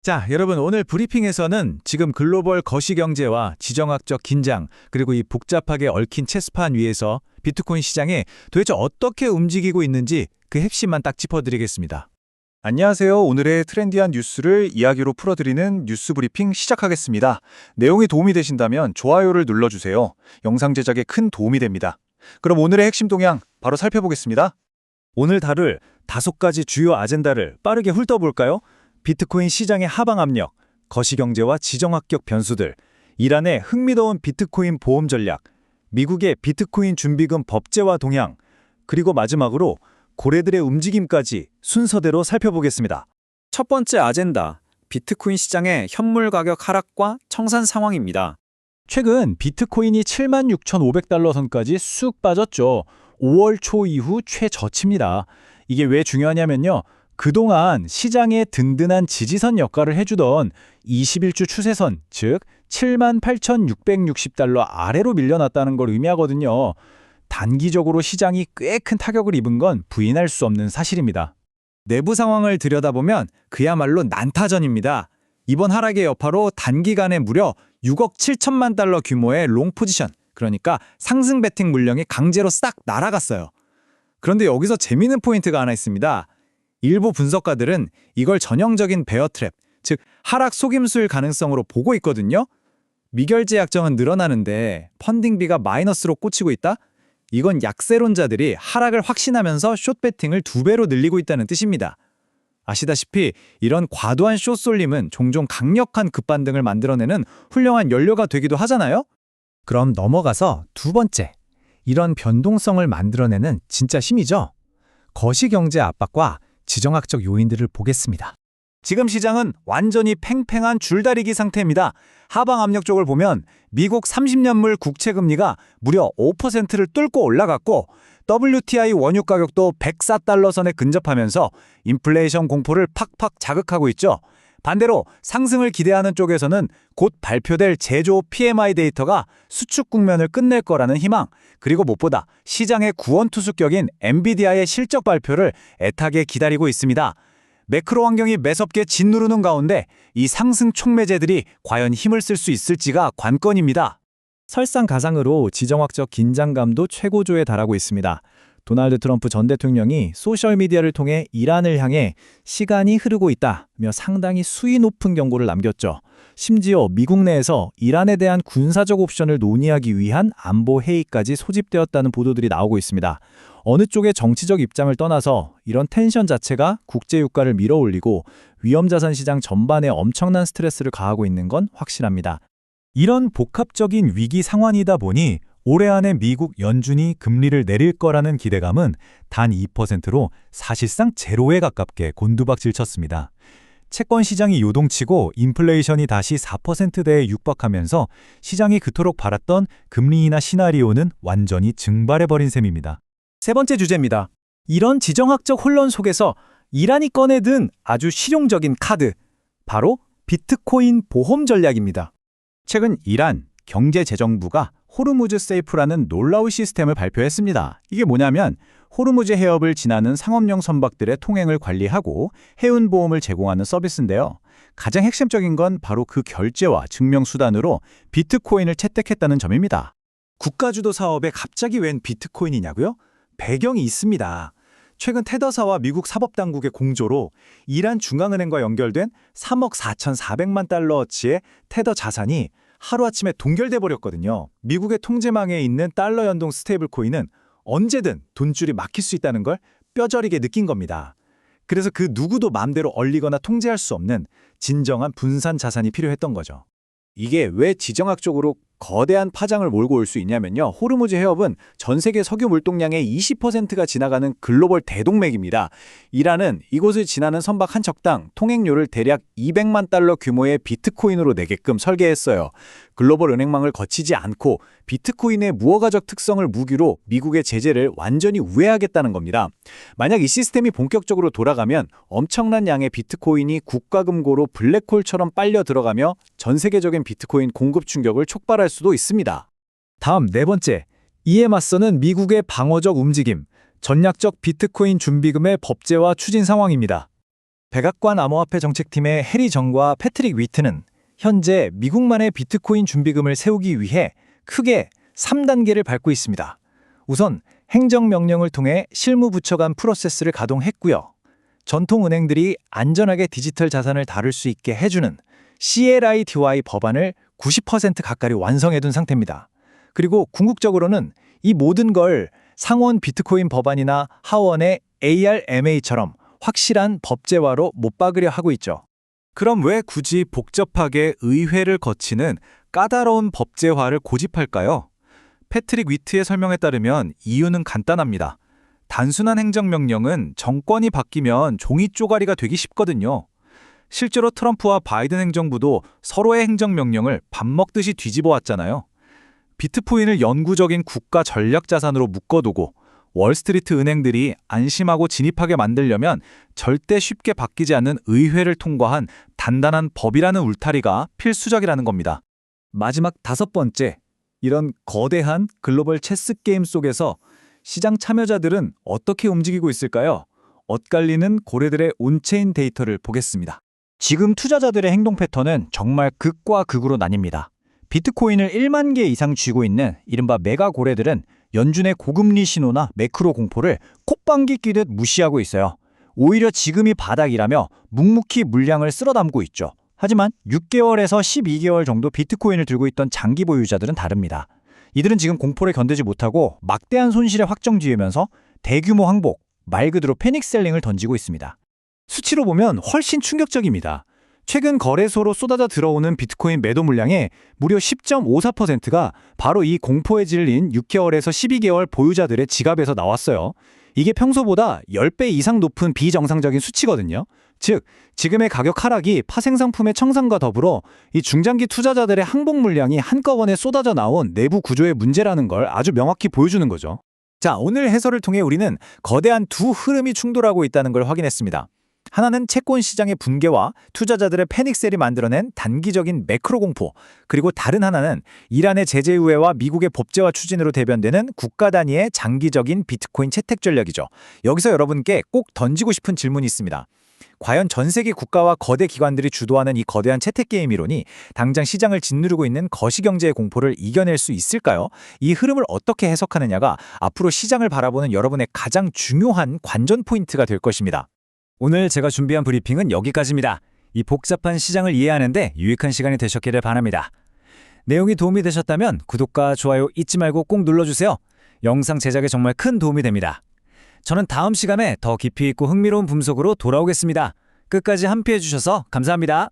자, 여러분 오늘 브리핑에서는 지금 글로벌 거시경제와 지정학적 긴장, 그리고 이 복잡하게 얽힌 체스판 위에서 비트코인 시장이 도대체 어떻게 움직이고 있는지 그 핵심만 딱 짚어드리겠습니다. 안녕하세요. 오늘의 트렌디한 뉴스를 이야기로 풀어드리는 뉴스 브리핑 시작하겠습니다. 내용이 도움이 되신다면 좋아요를 눌러주세요. 영상 제작에 큰 도움이 됩니다. 그럼 오늘의 핵심 동향 바로 살펴보겠습니다. 오늘 다룰 5가지 주요 아젠다를 빠르게 훑어볼까요? 비트코인 시장의 하방 압력, 거시경제와 지정학적 변수들, 이란의 흥미로운 비트코인 보험 전략, 미국의 비트코인 준비금 법제화 동향, 그리고 마지막으로 고래들의 움직임까지 순서대로 살펴보겠습니다. 첫 번째 아젠다, 비트코인 시장의 현물 가격 하락과 청산 상황입니다. 최근 비트코인이 76,500달러 선까지 쑥 빠졌죠. 5월 초 이후 최저치입니다. 이게 왜 중요하냐면요. 그동안 시장에 든든한 지지선 역할을 해주던 21주 추세선, 즉 78,660달러 아래로 밀려났다는 걸 의미하거든요. 단기적으로 시장이 꽤 큰 타격을 입은 건 부인할 수 없는 사실입니다. 내부 상황을 들여다보면 그야말로 난타전입니다. 이번 하락의 여파로 단기간에 무려 6억 7천만 달러 규모의 롱 포지션, 그러니까 상승 베팅 물량이 강제로 싹 날아갔어요. 그런데 여기서 재미있는 포인트가 하나 있습니다. 일부 분석가들은 이걸 전형적인 베어 트랩, 즉 하락 속임수일 가능성으로 보고 있거든요. 미결제 약정은 늘어나는데 펀딩비가 마이너스로 꽂히고 있다? 이건 약세론자들이 하락을 확신하면서 숏 베팅을 2배로 늘리고 있다는 뜻입니다. 아시다시피 이런 과도한 숏 쏠림은 종종 강력한 급반등을 만들어내는 훌륭한 연료가 되기도 하잖아요? 그럼 넘어가서 두 번째, 이런 변동성을 만들어내는 진짜 힘이죠. 거시경제 압박과 지정학적 요인들을 보겠습니다. 지금 시장은 완전히 팽팽한 줄다리기 상태입니다. 하방 압력 쪽을 보면 미국 30년물 국채금리가 무려 5%를 뚫고 올라갔고 WTI 원유 가격도 104달러 선에 근접하면서 인플레이션 공포를 팍팍 자극하고 있죠. 반대로 상승을 기대하는 쪽에서는 곧 발표될 제조 PMI 데이터가 수축 국면을 끝낼 거라는 희망, 그리고 무엇보다 시장의 구원투수격인 엔비디아의 실적 발표를 애타게 기다리고 있습니다. 매크로 환경이 매섭게 짓누르는 가운데 이 상승 촉매제들이 과연 힘을 쓸 수 있을지가 관건입니다. 설상가상으로 지정학적 긴장감도 최고조에 달하고 있습니다. 도널드 트럼프 전 대통령이 소셜미디어를 통해 이란을 향해 시간이 흐르고 있다며 상당히 수위 높은 경고를 남겼죠. 심지어 미국 내에서 이란에 대한 군사적 옵션을 논의하기 위한 안보 회의까지 소집되었다는 보도들이 나오고 있습니다. 어느 쪽의 정치적 입장을 떠나서 이런 텐션 자체가 국제유가를 밀어올리고 위험자산 시장 전반에 엄청난 스트레스를 가하고 있는 건 확실합니다. 이런 복합적인 위기 상황이다 보니 올해 안에 미국 연준이 금리를 내릴 거라는 기대감은 단 2%로 사실상 제로에 가깝게 곤두박질 쳤습니다. 채권 시장이 요동치고 인플레이션이 다시 4%대에 육박하면서 시장이 그토록 바랐던 금리 인하 시나리오는 완전히 증발해버린 셈입니다. 세 번째 주제입니다. 이런 지정학적 혼란 속에서 이란이 꺼내든 아주 실용적인 카드, 바로 비트코인 보험 전략입니다. 최근 이란 경제재정부가 호르무즈 세이프라는 놀라운 시스템을 발표했습니다. 이게 뭐냐면 호르무즈 해협을 지나는 상업용 선박들의 통행을 관리하고 해운 보험을 제공하는 서비스인데요. 가장 핵심적인 건 바로 그 결제와 증명 수단으로 비트코인을 채택했다는 점입니다. 국가주도 사업에 갑자기 웬 비트코인이냐고요? 배경이 있습니다. 최근 테더사와 미국 사법당국의 공조로 이란 중앙은행과 연결된 3억 4,400만 달러어치의 테더 자산이 하루아침에 동결돼 버렸거든요. 미국의 통제망에 있는 달러 연동 스테이블 코인은 언제든 돈줄이 막힐 수 있다는 걸 뼈저리게 느낀 겁니다. 그래서 그 누구도 마음대로 얼리거나 통제할 수 없는 진정한 분산 자산이 필요했던 거죠. 이게 왜 지정학적으로 거대한 파장을 몰고 올 수 있냐면요. 호르무즈 해협은 전 세계 석유 물동량의 20%가 지나가는 글로벌 대동맥입니다. 이란은 이곳을 지나는 선박 한 척당 통행료를 대략 200만 달러 규모의 비트코인으로 내게끔 설계했어요. 글로벌 은행망을 거치지 않고 비트코인의 무허가적 특성을 무기로 미국의 제재를 완전히 우회하겠다는 겁니다. 만약 이 시스템이 본격적으로 돌아가면 엄청난 양의 비트코인이 국가금고로 블랙홀처럼 빨려 들어가며 전 세계적인 비트코인 공급 충격을 촉발할 수도 있습니다. 다음 네 번째, 이에 맞서는 미국의 방어적 움직임, 전략적 비트코인 준비금의 법제화 추진 상황입니다. 백악관 암호화폐 정책팀의 해리 정과 패트릭 위트는 현재 미국만의 비트코인 준비금을 세우기 위해 크게 3단계를 밟고 있습니다. 우선 행정명령을 통해 실무부처 간 프로세스를 가동했고요. 전통은행들이 안전하게 디지털 자산을 다룰 수 있게 해주는 CLITY 법안을 90% 가까이 완성해둔 상태입니다. 그리고 궁극적으로는 이 모든 걸 상원 비트코인 법안이나 하원의 ARMA처럼 확실한 법제화로 못 박으려 하고 있죠. 그럼 왜 굳이 복잡하게 의회를 거치는 까다로운 법제화를 고집할까요? 패트릭 위트의 설명에 따르면 이유는 간단합니다. 단순한 행정명령은 정권이 바뀌면 종이 쪼가리가 되기 쉽거든요. 실제로 트럼프와 바이든 행정부도 서로의 행정명령을 밥 먹듯이 뒤집어 왔잖아요. 비트코인을 영구적인 국가 전략 자산으로 묶어두고 월스트리트 은행들이 안심하고 진입하게 만들려면 절대 쉽게 바뀌지 않는 의회를 통과한 단단한 법이라는 울타리가 필수적이라는 겁니다. 마지막 5번째, 이런 거대한 글로벌 체스 게임 속에서 시장 참여자들은 어떻게 움직이고 있을까요? 엇갈리는 고래들의 온체인 데이터를 보겠습니다. 지금 투자자들의 행동 패턴은 정말 극과 극으로 나뉩니다. 비트코인을 1만 개 이상 쥐고 있는 이른바 메가 고래들은 연준의 고금리 신호나 매크로 공포를 콧방귀 끼듯 무시하고 있어요. 오히려 지금이 바닥이라며 묵묵히 물량을 쓸어담고 있죠. 하지만 6개월에서 12개월 정도 비트코인을 들고 있던 장기 보유자들은 다릅니다. 이들은 지금 공포를 견디지 못하고 막대한 손실에 확정지으면서 대규모 항복, 말 그대로 패닉셀링을 던지고 있습니다. 수치로 보면 훨씬 충격적입니다. 최근 거래소로 쏟아져 들어오는 비트코인 매도 물량의 무려 10.54%가 바로 이 공포에 질린 6개월에서 12개월 보유자들의 지갑에서 나왔어요. 이게 평소보다 10배 이상 높은 비정상적인 수치거든요. 즉, 지금의 가격 하락이 파생상품의 청산과 더불어 이 중장기 투자자들의 항복 물량이 한꺼번에 쏟아져 나온 내부 구조의 문제라는 걸 아주 명확히 보여주는 거죠. 자, 오늘 해설을 통해 우리는 거대한 두 흐름이 충돌하고 있다는 걸 확인했습니다. 하나는 채권 시장의 붕괴와 투자자들의 패닉셀이 만들어낸 단기적인 매크로 공포, 그리고 다른 하나는 이란의 제재 우회와 미국의 법제화 추진으로 대변되는 국가 단위의 장기적인 비트코인 채택 전략이죠. 여기서 여러분께 꼭 던지고 싶은 질문이 있습니다. 과연 전 세계 국가와 거대 기관들이 주도하는 이 거대한 채택 게임 이론이 당장 시장을 짓누르고 있는 거시경제의 공포를 이겨낼 수 있을까요? 이 흐름을 어떻게 해석하느냐가 앞으로 시장을 바라보는 여러분의 가장 중요한 관전 포인트가 될 것입니다. 오늘 제가 준비한 브리핑은 여기까지입니다. 이 복잡한 시장을 이해하는데 유익한 시간이 되셨기를 바랍니다. 내용이 도움이 되셨다면 구독과 좋아요 잊지 말고 꼭 눌러주세요. 영상 제작에 정말 큰 도움이 됩니다. 저는 다음 시간에 더 깊이 있고 흥미로운 분석으로 돌아오겠습니다. 끝까지 함께해 주셔서 감사합니다.